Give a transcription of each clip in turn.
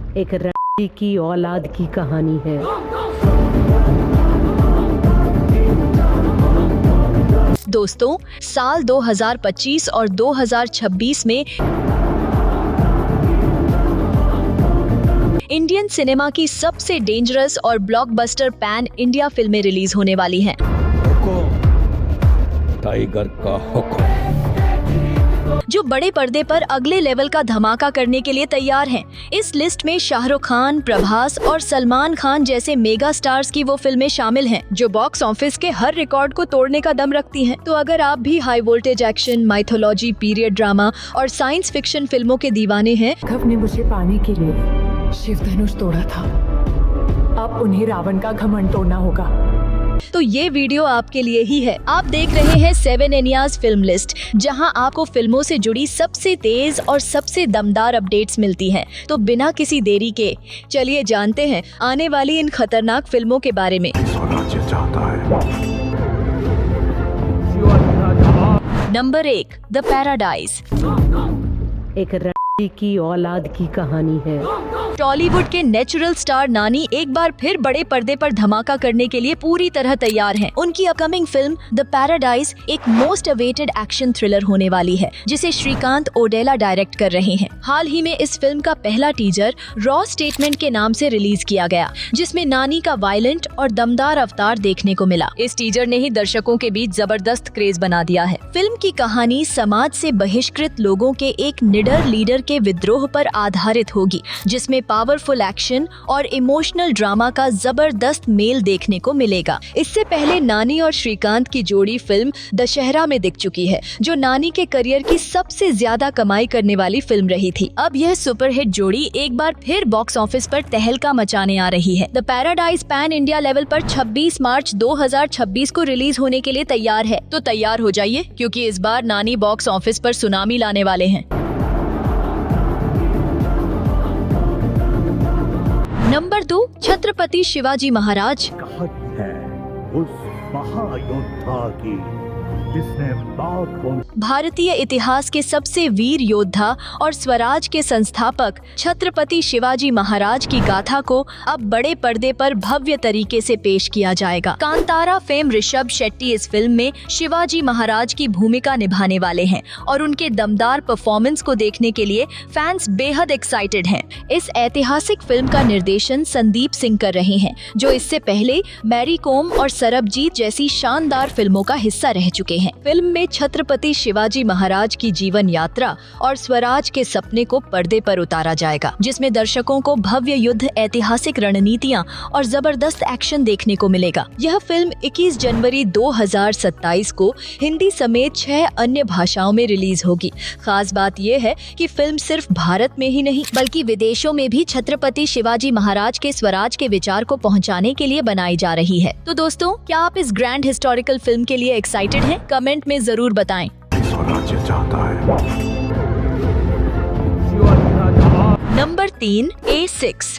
एक रानी की औलाद की कहानी है। दोस्तों, साल 2025 और 2026 में इंडियन सिनेमा की सबसे डेंजरस और ब्लॉकबस्टर पैन इंडिया फिल्में रिलीज होने वाली हैं। टाइगर का हुक्म, जो बड़े पर्दे पर अगले लेवल का धमाका करने के लिए तैयार हैं। इस लिस्ट में शाहरुख खान, प्रभास और सलमान खान जैसे मेगा स्टार्स की वो फिल्में शामिल हैं, जो बॉक्स ऑफिस के हर रिकॉर्ड को तोड़ने का दम रखती हैं। तो अगर आप भी high voltage action, mythology, period drama और साइंस फिक्शन फिल्मों के दीवाने हैं, राघव ने मुझे पाने के लिए शिव धनुष तोड़ा था। अब उन्हें रावण का घमंड तोड़ना होगा। तो ये वीडियो आपके लिए ही है। आप देख रहे हैं 7 इंडियाज फिल्म लिस्ट, जहां आपको फिल्मों से जुड़ी सबसे तेज और सबसे दमदार अपडेट्स मिलती हैं। तो बिना किसी देरी के चलिए जानते हैं आने वाली इन खतरनाक फिल्मों के बारे में। Number 1, the paradise. एक रानी की औलाद की कहानी है। टॉलीवुड के नेचुरल स्टार नानी एक बार फिर बड़े पर्दे पर धमाका करने के लिए पूरी तरह तैयार हैं। उनकी अपकमिंग फिल्म द पैराडाइज एक मोस्ट अवेटेड एक्शन थ्रिलर होने वाली है, जिसे श्रीकांत ओडेला डायरेक्ट कर रहे हैं। हाल ही में इस फिल्म का पहला टीजर रॉ स्टेटमेंट के नाम से रिलीज किया गया, जिसमें नानी का वायलेंट और दमदार अवतार देखने को मिला। इस टीजर ने ही दर्शकों के बीच जबरदस्त क्रेज बना दिया है। फिल्म की कहानी समाज से बहिष्कृत लोगों के एक निडर लीडर के विद्रोह पर आधारित होगी, जिसमें पावरफुल एक्शन और इमोशनल ड्रामा का जबरदस्त मेल देखने को मिलेगा। इससे पहले नानी और श्रीकांत की जोड़ी फिल्म दशहरा में दिख चुकी है, जो नानी के करियर की सबसे ज्यादा कमाई करने वाली फिल्म रही थी। अब यह सुपरहिट जोड़ी एक बार फिर बॉक्स ऑफिस पर तहलका मचाने आ रही है। The paradise pan India level पर 26 मार्च 2026 को रिलीज होने के लिए तैयार है। तो तैयार हो जाइए, क्योंकि इस बार नानी बॉक्स ऑफिस पर सुनामी लाने वाले हैं। नंबर 2, छत्रपति शिवाजी महाराज। कहानी है उस महायोद्धा की जिसने भारतीय इतिहास के सबसे वीर योद्धा और स्वराज के संस्थापक छत्रपति शिवाजी महाराज की गाथा को अब बड़े पर्दे पर भव्य तरीके से पेश किया जाएगा। कांतारा फेम ऋषभ शेट्टी इस फिल्म में शिवाजी महाराज की भूमिका निभाने वाले हैं और उनके दमदार परफॉर्मेंस को देखने के लिए फैंस बेहद एक्साइटेड हैं। इस ऐतिहासिक फिल्म का निर्देशन संदीप सिंह कर रहे हैं, जो इससे पहले मैरी कॉम और सरबजीत जैसी शानदार फिल्मों का हिस्सा रह चुके हैं। फिल्म में छत्रपति शिवाजी महाराज की जीवन यात्रा और स्वराज के सपने को पर्दे पर उतारा जाएगा, जिसमें दर्शकों को भव्य युद्ध, ऐतिहासिक रणनीतियां और जबरदस्त एक्शन देखने को मिलेगा। यह फिल्म 21 जनवरी 2027 को हिंदी समेत 6 अन्य भाषाओं में रिलीज होगी। खास बात यह है कि फिल्म सिर्फ भारत में ही नहीं, बल्कि विदेशों में भी छत्रपति शिवाजी महाराज के स्वराज के विचार को पहुंचाने के लिए बनाई जा रही है। तो दोस्तों, क्या आप इस ग्रैंड हिस्टोरिकल फिल्म के लिए एक्साइटेड हैं? कमेंट में जरूर बताएं। Number 3, A6।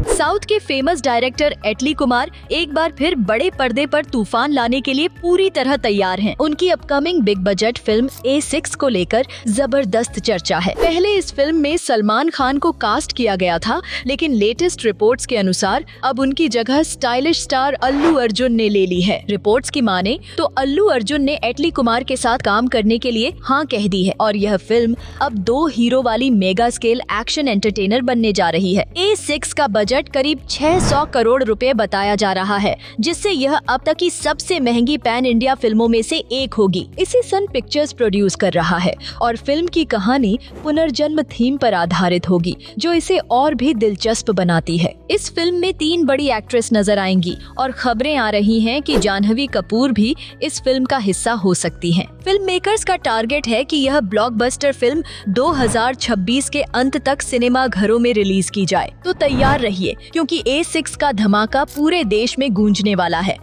साउथ के फेमस डायरेक्टर एटली कुमार एक बार फिर बड़े पर्दे पर तूफान लाने के लिए पूरी तरह तैयार हैं। उनकी upcoming big budget film A6 को लेकर जबरदस्त चर्चा है। पहले इस फिल्म में सलमान खान को कास्ट किया गया था, लेकिन लेटेस्ट रिपोर्ट्स के अनुसार अब उनकी जगह स्टाइलिश स्टार अल्लू अर्जुन ने ले ली है। रिपोर्ट्स की माने तो अल्लू अर्जुन ने एटली कुमार के साथ काम करने के लिए हाँ कह दी है और यह फिल्म अब 2 हीरो वाली मेगा स्केल एक्शन एंटरटेनर बनने जा रही है। A6 का बजट करीब 600 करोड़ रुपए बताया जा रहा है, जिससे यह अब तक की सबसे महंगी पैन इंडिया फिल्मों में से एक होगी। इसे सन पिक्चर्स प्रोड्यूस कर रहा है और फिल्म की कहानी पुनर्जन्म थीम पर आधारित होगी, जो इसे और भी दिलचस्प बनाती है। इस फिल्म में 3 बड़ी एक्ट्रेस नजर आएंगी और खबरें आ रही हैं कि जाह्नवी कपूर भी इस फिल्म का हिस्सा हो सकती हैं। फिल्म मेकर्स का टारगेट है कि यह ब्लॉकबस्टर फिल्म 2026 के अंत तक सिनेमा घरों में रिलीज की जाए। तो तैयार रहिए, क्योंकि A6 का धमाका पूरे देश में गूंजने वाला है।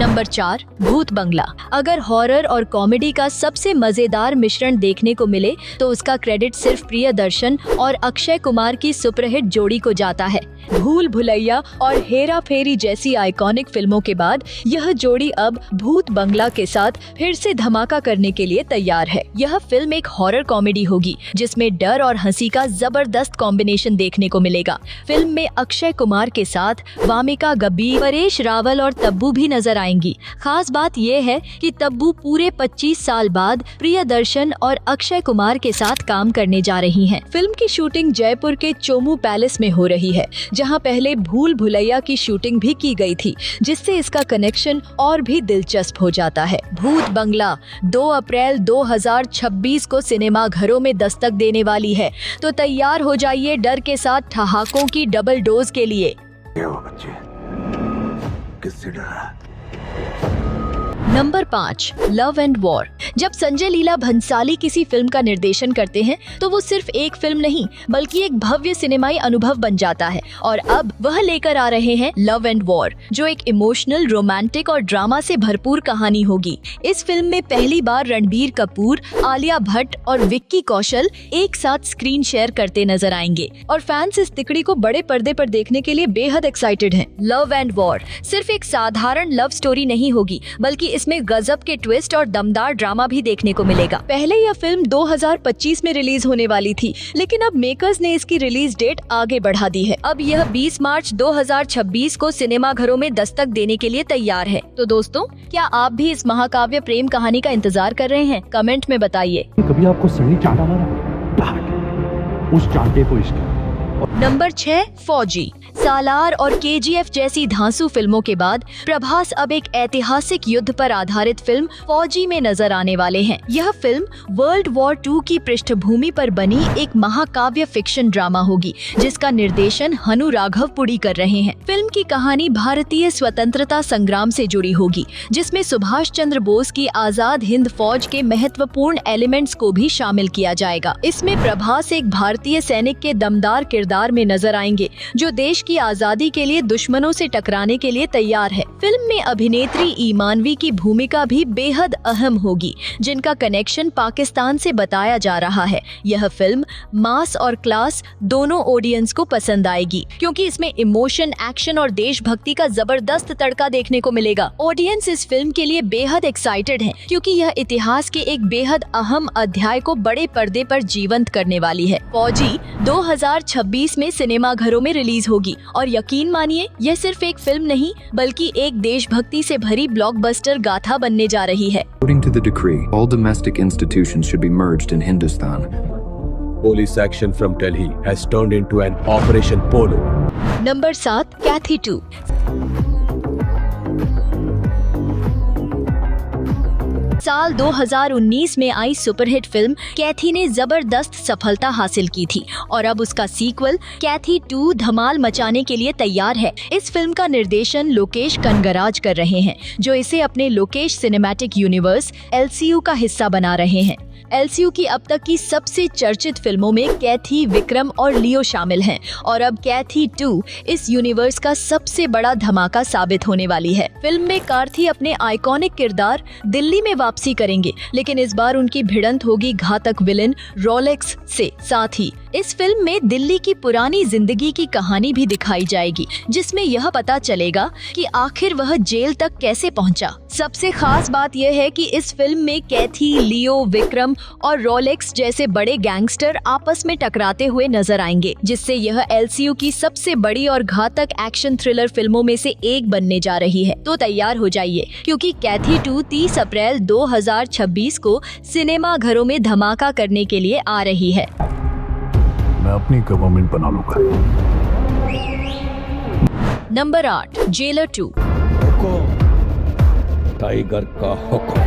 नंबर 4 भूत बंगला। अगर हॉरर और कॉमेडी का सबसे मजेदार मिश्रण देखने को मिले तो उसका क्रेडिट सिर्फ प्रियदर्शन और अक्षय कुमार की सुपरहिट जोड़ी को जाता है। भूल भुलैया और हेरा फेरी जैसी आइकॉनिक फिल्मों के बाद यह जोड़ी अब भूत बंगला के साथ फिर से धमाका करने के लिए तैयार है। यह फिल्म एक हॉरर कॉमेडी होगी जिसमें डर और हंसी का जबरदस्त कॉम्बिनेशन देखने को मिलेगा। फिल्म में अक्षय कुमार के साथ वामिका गब्बी, परेश रावल और तब्बू भी नजर आएंगी। खास बात यह है कि तब्बू पूरे 25 साल बाद प्रियदर्शन और अक्षय कुमार के साथ काम करने जा रही हैं। फिल्म की शूटिंग जयपुर के चोमू पैलेस में हो रही है, जहां पहले भूल भुलैया की शूटिंग भी की गई थी, जिससे इसका कनेक्शन और भी दिलचस्प हो जाता है। भूत बंगला 2 अप्रैल 2026 को सिनेमा घरों में दस्तक देने वाली है, तो तैयार हो जाइए डर के साथ ठहाकों की डबल डोज के लिए। बच्चे किससे डरा? Number 5 love and war. जब संजय लीला भंसाली किसी फिल्म का निर्देशन करते हैं तो वो सिर्फ एक फिल्म नहीं बल्कि एक भव्य सिनेमाई अनुभव बन जाता है, और अब वह लेकर आ रहे हैं लव एंड वॉर, जो एक इमोशनल, रोमांटिक और ड्रामा से भरपूर कहानी होगी। इस फिल्म में पहली बार रणबीर कपूर, आलिया भट्ट और विक्की कौशल एक साथ स्क्रीन शेयर करते नजर आएंगे, और फैंस इस तिकड़ी को बड़े पर्दे पर देखने के लिए बेहद एक्साइटेड हैं। लव एंड वॉर सिर्फ एक साधारण लव स्टोरी नहीं होगी, बल्कि इसमें गजब के ट्विस्ट और दमदार ड्रामा भी देखने को मिलेगा। पहले यह फिल्म 2025 में रिलीज होने वाली थी, लेकिन अब मेकर्स ने इसकी रिलीज डेट आगे बढ़ा दी है। अब यह 20 मार्च 2026 को सिनेमा घरों में दस्तक देने के लिए तैयार है। तो दोस्तों, क्या आप भी इस महाकाव्य प्रेम कहानी का इंतजार कर रहे हैं? कमेंट में बताइए। कभी आपको सड़ी चांटा मारा? उस चांटे को इश्क। नंबर 6 फौजी। सालार और KGF जैसी धांसू फिल्मों के बाद प्रभास अब एक ऐतिहासिक युद्ध पर आधारित फिल्म फौजी में नजर आने वाले हैं। यह फिल्म वर्ल्ड वॉर 2 की पृष्ठभूमि पर बनी एक महाकाव्य फिक्शन ड्रामा होगी, जिसका निर्देशन हनु राघवपुड़ी कर रहे हैं। फिल्म की कहानी भारतीय स्वतंत्रता संग्राम से जुड़ी होगी, जिसमें सुभाष चंद्र बोस की आजाद हिंद फौज के महत्वपूर्ण एलिमेंट्स को भी शामिल किया जाएगा। इसमें प्रभास एक भारतीय सैनिक के दमदार किरदार में नजर आएंगे, जो देश की आजादी के लिए दुश्मनों से टकराने के लिए तैयार है। फिल्म में अभिनेत्री ईमानवी की भूमिका भी बेहद अहम होगी, जिनका कनेक्शन पाकिस्तान से बताया जा रहा है। यह फिल्म मास और क्लास दोनों ऑडियंस को पसंद आएगी, क्योंकि इसमें इमोशन, एक्शन और देशभक्ति का जबरदस्त तड़का देखने को मिलेगा। ऑडियंस इस फिल्म के लिए बेहद एक्साइटेड है, क्योंकि यह इतिहास के एक बेहद अहम अध्याय को बड़े पर्दे पर जीवंत करने वाली है। फौजी 2026 में सिनेमा घरों में रिलीज होगी, और यकीन मानिए, यह सिर्फ एक फिल्म नहीं बल्कि एक देशभक्ति से भरी ब्लॉकबस्टर गाथा बनने जा रही है। According to the decree, all domestic institutions should be merged in Hindustan. Police action from Delhi has turned into an Operation Polo. Number 7 कैथी 2। साल 2019 में आई सुपरहिट फिल्म कैथी ने जबरदस्त सफलता हासिल की थी, और अब उसका सीक्वल कैथी 2 धमाल मचाने के लिए तैयार है। इस फिल्म का निर्देशन लोकेश कनगराज कर रहे हैं, जो इसे अपने लोकेश सिनेमैटिक यूनिवर्स LCU का हिस्सा बना रहे हैं। LCU की अब तक की सबसे चर्चित फिल्मों में कैथी, विक्रम और लियो शामिल हैं, और अब कैथी 2 इस यूनिवर्स का सबसे बड़ा धमाका साबित होने वाली है। फिल्म में कार्थी अपने आइकॉनिक किरदार दिल्ली में वापसी करेंगे, लेकिन इस बार उनकी भिड़ंत होगी घातक विलेन रोलेक्स से। साथ ही इस फिल्म में दिल्ली की पुरानी जिंदगी की कहानी भी दिखाई जाएगी, जिसमें यह पता चलेगा कि आखिर वह जेल तक कैसे पहुंचा। सबसे खास बात यह है कि इस फिल्म में कैथी, लियो, विक्रम और रोलेक्स जैसे बड़े गैंगस्टर आपस में टकराते हुए नजर आएंगे, जिससे यह LCU की सबसे बड़ी और घातक एक्शन थ्रिलर फिल्मों में से एक बनने जा रही है। तो तैयार हो जाइए, क्योंकि कैथी 2 30 अप्रैल 2026 को सिनेमा घरों में धमाका करने के लिए आ रही है। मैं अपनी गवर्नमेंट बना लूंगा। Number 8 jailer 2। टाइगर का हुक्म।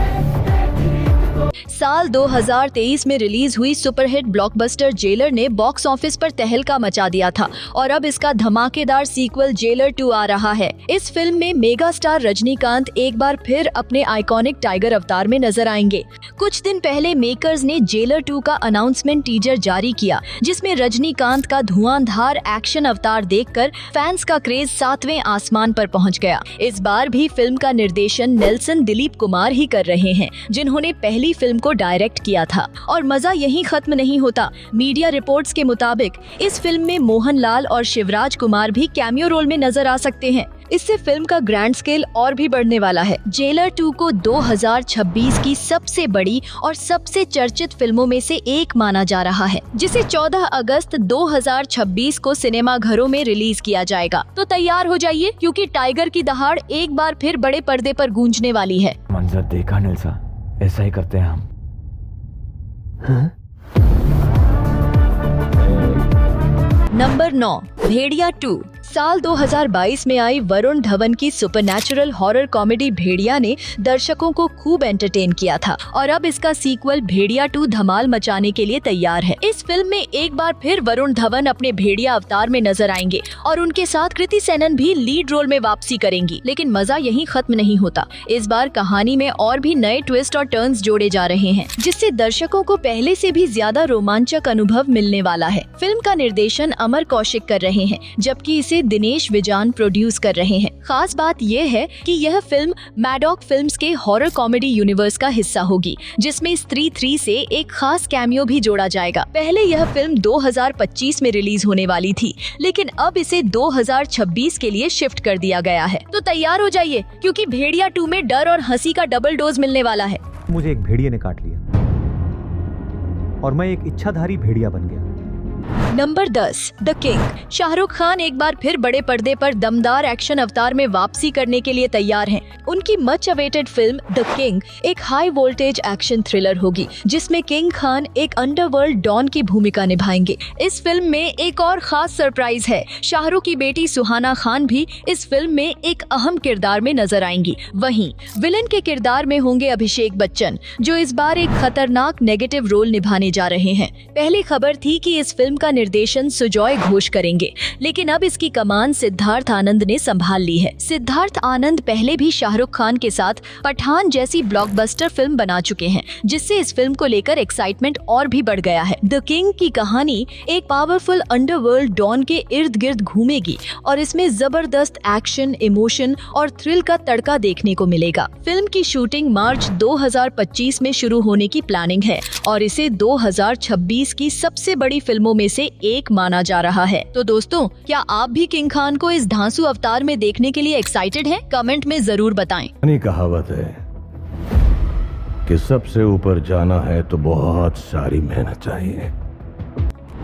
साल 2023 में रिलीज हुई सुपरहिट ब्लॉकबस्टर जेलर ने बॉक्स ऑफिस पर तहलका मचा दिया था और अब इसका धमाकेदार सीक्वल जेलर 2 आ रहा है। इस फिल्म में मेगा स्टार रजनीकांत एक बार फिर अपने आइकॉनिक टाइगर अवतार में नजर आएंगे। कुछ दिन पहले मेकर्स ने जेलर 2 का अनाउंसमेंट टीजर जारी किया, जिसमें रजनीकांत का धुआंधार एक्शन अवतार देखकर फैंस का क्रेज 7वें आसमान पर पहुंच गया। इस बार भी फिल्म का निर्देशन नेल्सन दिलीप कुमार ही कर रहे हैं, जिन्होंने पहली फिल्म को डायरेक्ट किया था। और मजा यहीं खत्म नहीं होता। मीडिया रिपोर्ट्स के मुताबिक इस फिल्म में मोहनलाल और शिवराज कुमार भी कैमियो रोल में नजर आ सकते हैं। इससे फिल्म का ग्रैंड स्केल और भी बढ़ने वाला है। जेलर 2 को 2026 की सबसे बड़ी और सबसे चर्चित फिल्मों में से एक माना जा रहा है, जिसे 14 अगस्त 2026 को सिनेमा घरों में रिलीज किया जाएगा। तो तैयार हो जाइए, क्योंकि टाइगर की दहाड़ एक बार फिर बड़े पर्दे पर गूंजने वाली है। मंजर देखा निल्सा, ऐसा ही करते हैं हम। नंबर 9, भेड़िया 2। साल 2022 में आई वरुण धवन की सुपरनैचुरल हॉरर कॉमेडी भेड़िया ने दर्शकों को खूब एंटरटेन किया था और अब इसका सीक्वल भेड़िया 2 धमाल मचाने के लिए तैयार है। इस फिल्म में एक बार फिर वरुण धवन अपने भेड़िया अवतार में नजर आएंगे और उनके साथ कृति सेनन भी लीड रोल में वापसी करेंगी। लेकिन मजा यहीं खत्म नहीं होता। इस बार कहानी में और भी नए ट्विस्ट और टर्न्स जोड़े जा रहे हैं, जिससे दर्शकों को पहले से भी ज्यादा रोमांचक अनुभव मिलने वाला है। फिल्म का निर्देशन अमर कौशिक कर रहे हैं, जबकि इसे दिनेश विजान प्रोड्यूस कर रहे हैं। खास बात यह है कि यह फिल्म मैडॉक फिल्म्स के हॉरर कॉमेडी यूनिवर्स का हिस्सा होगी, जिसमें स्त्री 3 से एक खास कैमियो भी जोड़ा जाएगा। पहले यह फिल्म 2025 में रिलीज होने वाली थी, लेकिन अब इसे 2026 के लिए शिफ्ट कर दिया गया है। तो तैयार हो जाइए, क्योंकि भेड़िया 2 में डर और हंसी का डबल डोज मिलने वाला है। मुझे एक भेड़िए ने काट लिया और मैं एक इच्छाधारी भेड़िया बन गया। Number 10, the king. Shahrukh Khan एक बार फिर बड़े पर्दे पर दमदार एक्शन अवतार में वापसी करने के लिए तैयार हैं। उनकी much awaited film the king एक हाई वोल्टेज एक्शन थ्रिलर होगी, जिसमें किंग खान एक अंडरवर्ल्ड डॉन की भूमिका निभाएंगे। इस फिल्म में एक और खास सरप्राइज है। शाहरुख की बेटी सुहाना खान भी इस फिल्म में एक अहम किरदार में नजर आएंगी। वहीं विलन के किरदार में होंगे अभिषेक बच्चन, जो इस बार एक खतरनाक नेगेटिव रोल निभाने जा रहे हैं। पहली खबर थी कि इस फिल्म का निर्देशन सुजॉय घोष करेंगे, लेकिन अब इसकी कमान सिद्धार्थ आनंद ने संभाल ली है। सिद्धार्थ आनंद पहले भी शाहरुख खान के साथ पठान जैसी ब्लॉकबस्टर फिल्म बना चुके हैं, जिससे इस फिल्म को लेकर एक्साइटमेंट और भी बढ़ गया है। द किंग की कहानी एक पावरफुल अंडरवर्ल्ड डॉन के इर्द गिर्द घूमेगी और इसमें जबरदस्त एक्शन, इमोशन और थ्रिल का तड़का देखने को मिलेगा। फिल्म की शूटिंग मार्च 2025 में शुरू होने की प्लानिंग है और इसे 2026 की सबसे बड़ी फिल्मों में से एक माना जा रहा है। तो दोस्तों, क्या आप भी किंग खान को इस धांसू अवतार में देखने के लिए एक्साइटेड हैं? कमेंट में जरूर बताएं। कहावत है कि सबसे ऊपर जाना है तो बहुत सारी मेहनत चाहिए।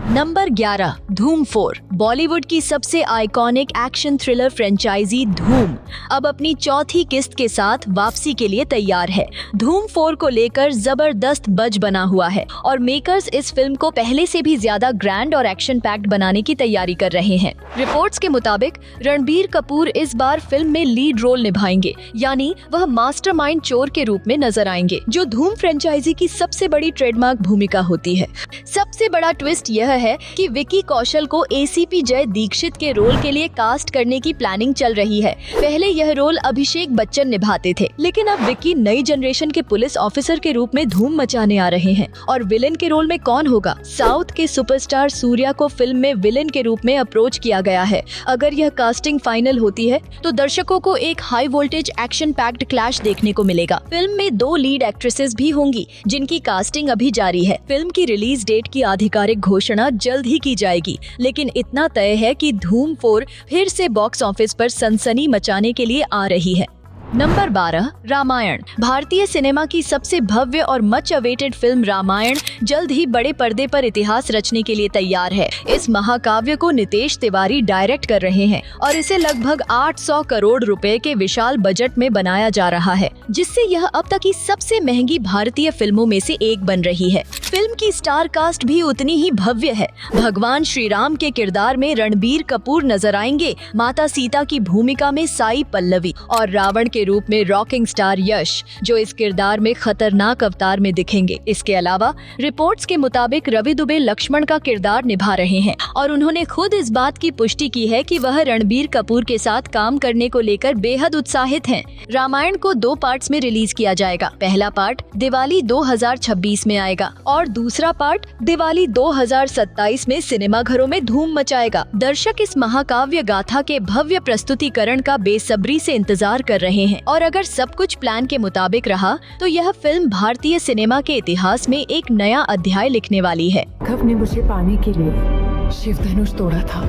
नंबर 11, धूम 4। बॉलीवुड की सबसे आइकॉनिक एक्शन थ्रिलर फ्रेंचाइजी धूम अब अपनी चौथी किस्त के साथ वापसी के लिए तैयार है। धूम 4 को लेकर जबरदस्त बज बना हुआ है और मेकर्स इस फिल्म को पहले से भी ज्यादा ग्रैंड और एक्शन पैक्ड बनाने की तैयारी कर रहे हैं। रिपोर्ट्स के मुताबिक रणबीर कपूर इस बार फिल्म में लीड रोल निभाएंगे, यानी वह मास्टरमाइंड चोर के रूप में नजर आएंगे, जो धूम फ्रेंचाइजी की सबसे बड़ी ट्रेडमार्क भूमिका होती है। सबसे बड़ा ट्विस्ट यह है कि विकी कौशल को एसीपी जय दीक्षित के रोल के लिए कास्ट करने की प्लानिंग चल रही है। पहले यह रोल अभिषेक बच्चन निभाते थे, लेकिन अब विकी नई जनरेशन के पुलिस ऑफिसर के रूप में धूम मचाने आ रहे हैं। और विलेन के रोल में कौन होगा? साउथ के सुपरस्टार सूर्या को फिल्म में विलेन के रूप में अप्रोच किया गया है। अगर यह कास्टिंग फाइनल होती है तो दर्शकों को एक high voltage action packed clash देखने को मिलेगा। फिल्म में 2 लीड एक्ट्रेसेस भी होंगी, जिनकी कास्टिंग अभी जारी है। फिल्म की रिलीज डेट की आधिकारिक घोषणा जल्द ही की जाएगी, लेकिन इतना तय है कि धूम 4 फिर से बॉक्स ऑफिस पर सनसनी मचाने के लिए आ रही है। नंबर 12, रामायण। भारतीय सिनेमा की सबसे भव्य और मच अवेटेड फिल्म रामायण जल्द ही बड़े पर्दे पर इतिहास रचने के लिए तैयार है। इस महाकाव्य को नितेश तिवारी डायरेक्ट कर रहे हैं और इसे लगभग 800 करोड़ रुपए के विशाल बजट में बनाया जा रहा है, जिससे यह अब तक की सबसे महंगी भारतीय फिल्मों में से एक बन रही है। फिल्म की स्टार कास्ट भी उतनी ही भव्य है। भगवान श्री राम के किरदार में रणबीर कपूर नजर आएंगे, माता सीता की भूमिका में साई पल्लवी और रावण के के रूप में रॉकिंग स्टार यश, जो इस किरदार में खतरनाक अवतार में दिखेंगे। इसके अलावा रिपोर्ट्स के मुताबिक रवि दुबे लक्ष्मण का किरदार निभा रहे हैं और उन्होंने खुद इस बात की पुष्टि की है कि वह रणबीर कपूर के साथ काम करने को लेकर बेहद उत्साहित हैं। रामायण को 2 पार्ट्स में रिलीज किया जाएगा। पहला पार्ट दिवाली 2026 में आएगा और दूसरा पार्ट दिवाली 2027 में सिनेमाघरों में धूम मचाएगा। दर्शक इस महाकाव्य गाथा के भव्य प्रस्तुतिकरण का बेसब्री से इंतजार कर रहे हैं और अगर सब कुछ प्लान के मुताबिक रहा तो यह फिल्म भारतीय सिनेमा के इतिहास में एक नया अध्याय लिखने वाली है। राघव ने मुझे पाने के लिए शिव धनुष तोड़ा था,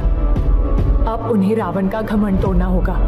अब उन्हें रावण का घमंड तोड़ना होगा।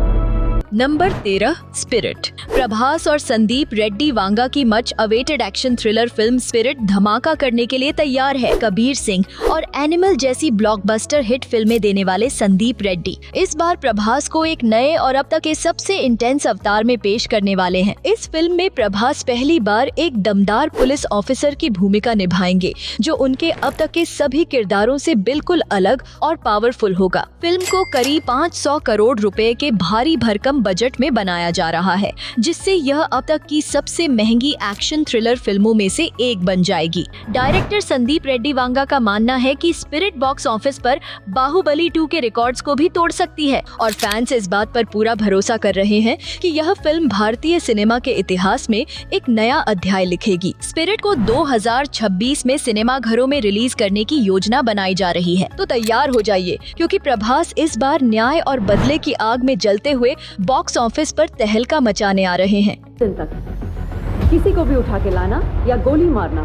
Number 13 spirit. प्रभास और संदीप रेड्डी वांगा की much awaited action thriller film spirit धमाका करने के लिए तैयार है। कबीर सिंह और एनिमल जैसी ब्लॉकबस्टर हिट फिल्में देने वाले संदीप रेड्डी इस बार प्रभास को एक नए और अब तक के सबसे इंटेंस अवतार में पेश करने वाले हैं। इस फिल्म में प्रभास पहली बार एक दमदार पुलिस ऑफिसर की भूमिका निभाएंगे, जो उनके अब तक के सभी किरदारों से बिल्कुल अलग और पावरफुल होगा। फिल्म को करीब 500 करोड़ रुपए के भारी भरकम बजट में बनाया जा रहा है, जिससे यह अब तक की सबसे महंगी एक्शन थ्रिलर फिल्मों में से एक बन जाएगी। डायरेक्टर संदीप रेड्डी वांगा का मानना है कि स्पिरिट बॉक्स ऑफिस पर बाहुबली 2 के रिकॉर्ड्स को भी तोड़ सकती है और फैंस इस बात पर पूरा भरोसा कर रहे हैं कि यह फिल्म भारतीय सिनेमा के इतिहास में एक नया अध्याय लिखेगी। स्पिरिट को 2026 में सिनेमाघरों में रिलीज करने की योजना बनाई जा रही है, तो तैयार हो जाइए क्योंकि प्रभास इस बार न्याय और बदले की आग में जलते हुए बॉक्स ऑफिस पर तहलका मचाने आ रहे हैं। किसी को भी उठा के लाना या गोली मारना।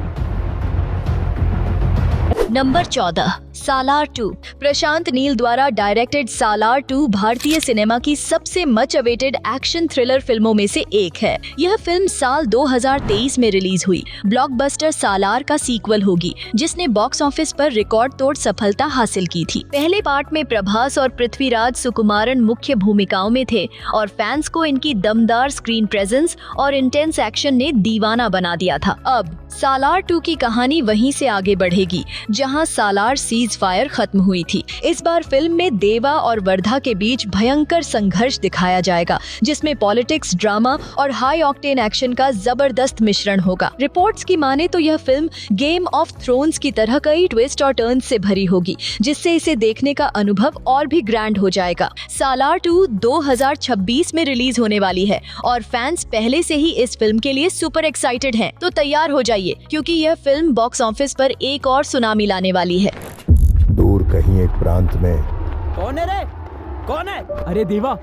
नंबर 14 सालार 2। प्रशांत नील द्वारा डायरेक्टेड सालार 2 भारतीय सिनेमा की सबसे मच अवेटेड एक्शन थ्रिलर फिल्मों में से एक है। यह फिल्म साल 2023 में रिलीज हुई ब्लॉकबस्टर सालार का सीक्वल होगी, जिसने बॉक्स ऑफिस पर रिकॉर्ड तोड़ सफलता हासिल की थी। पहले पार्ट में प्रभास और पृथ्वीराज सुकुमारन मुख्य भूमिकाओं में थे और फैंस को इनकी दमदार स्क्रीन प्रेजेंस और इंटेंस एक्शन ने दीवाना बना दिया था। अब सालार 2 की कहानी वहीं से आगे बढ़ेगी जहां सालार सीज फायर खत्म हुई थी। इस बार फिल्म में देवा और वर्धा के बीच भयंकर संघर्ष दिखाया जाएगा, जिसमें पॉलिटिक्स, ड्रामा और हाई ऑक्टेन एक्शन का जबरदस्त मिश्रण होगा। रिपोर्ट्स की माने तो यह फिल्म गेम ऑफ थ्रोन्स की तरह कई ट्विस्ट और टर्न्स से भरी होगी, जिससे इसे देखने का अनुभव और भी ग्रैंड हो जाएगा। सालार 2 2026 में रिलीज होने वाली है और फैंस पहले से ही इस फिल्म के लिए सुपर एक्साइटेड हैं, तो तैयार हो जाइए क्योंकि यह फिल्म बॉक्स ऑफिस पर एक और सुनामी लाने वाली है। दूर कहीं एक प्रांत में कौन है रे? कौन है? अरे देवा।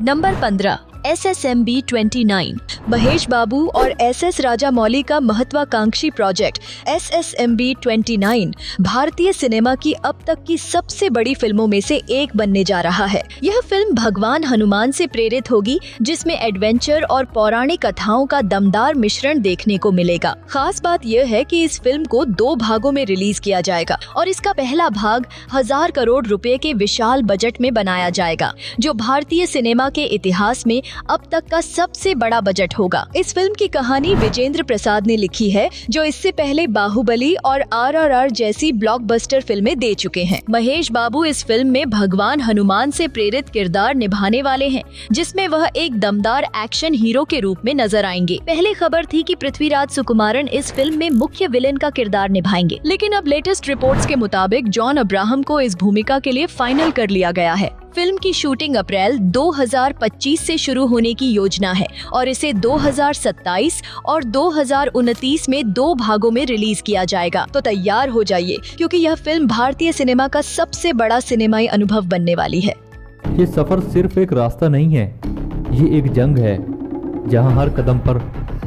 Number 15 SSMB 29। महेश बाबू और SS राजामौली का महत्वाकांक्षी प्रोजेक्ट SSMB 29 भारतीय सिनेमा की अब तक की सबसे बड़ी फिल्मों में से एक बनने जा रहा है। यह फिल्म भगवान हनुमान से प्रेरित होगी, जिसमें एडवेंचर और पौराणिक कथाओं का दमदार मिश्रण देखने को मिलेगा। खास बात यह है कि इस फिल्म को 2 भागों में रिलीज किया जाएगा और इसका पहला भाग 1000 करोड़ रुपए के विशाल बजट में बनाया जाएगा, जो भारतीय सिनेमा के इतिहास में अब तक का सबसे बड़ा बजट होगा। इस फिल्म की कहानी विजेंद्र प्रसाद ने लिखी है, जो इससे पहले बाहुबली और RRR जैसी ब्लॉकबस्टर फिल्में दे चुके हैं। महेश बाबू इस फिल्म में भगवान हनुमान से प्रेरित किरदार निभाने वाले हैं, जिसमें वह एक दमदार एक्शन हीरो के रूप में नजर आएंगे। पहले खबर थी कि पृथ्वीराज सुकुमारन इस फिल्म में मुख्य विलेन का किरदार निभाएंगे, लेकिन अब लेटेस्ट रिपोर्ट्स के मुताबिक जॉन अब्राहम को इस भूमिका के लिए फाइनल कर लिया गया है। फिल्म की शूटिंग अप्रैल 2025 से शुरू होने की योजना है और इसे 2027 और 2029 में 2 भागों में रिलीज किया जाएगा, तो तैयार हो जाइए क्योंकि यह फिल्म भारतीय सिनेमा का सबसे बड़ा सिनेमाई अनुभव बनने वाली है। ये सफर सिर्फ एक रास्ता नहीं है, ये एक जंग है जहां हर कदम पर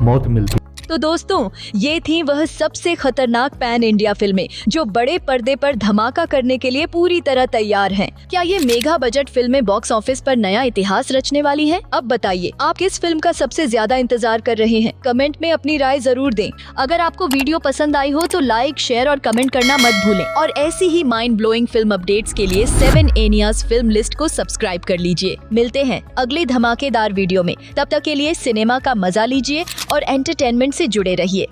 मौत मिलती। तो दोस्तों, ये थी वह सबसे खतरनाक पैन इंडिया फिल्में जो बड़े पर्दे पर धमाका करने के लिए पूरी तरह तैयार हैं। क्या ये मेगा बजट फिल्में बॉक्स ऑफिस पर नया इतिहास रचने वाली हैं? अब बताइए, आप किस फिल्म का सबसे ज्यादा इंतजार कर रहे हैं? कमेंट में अपनी राय जरूर दें। अगर आपको वीडियो पसंद आई हो तो लाइक, शेयर और कमेंट करना मत भूलें और ऐसी ही माइंड ब्लोइंग फिल्म अपडेट्स के लिए 7 एनियाज फिल्म लिस्ट को सब्सक्राइब कर लीजिए। मिलते हैं अगले धमाकेदार वीडियो में, तब तक के लिए सिनेमा का मजा लीजिए और एंटरटेनमेंट से जुड़े रहिए।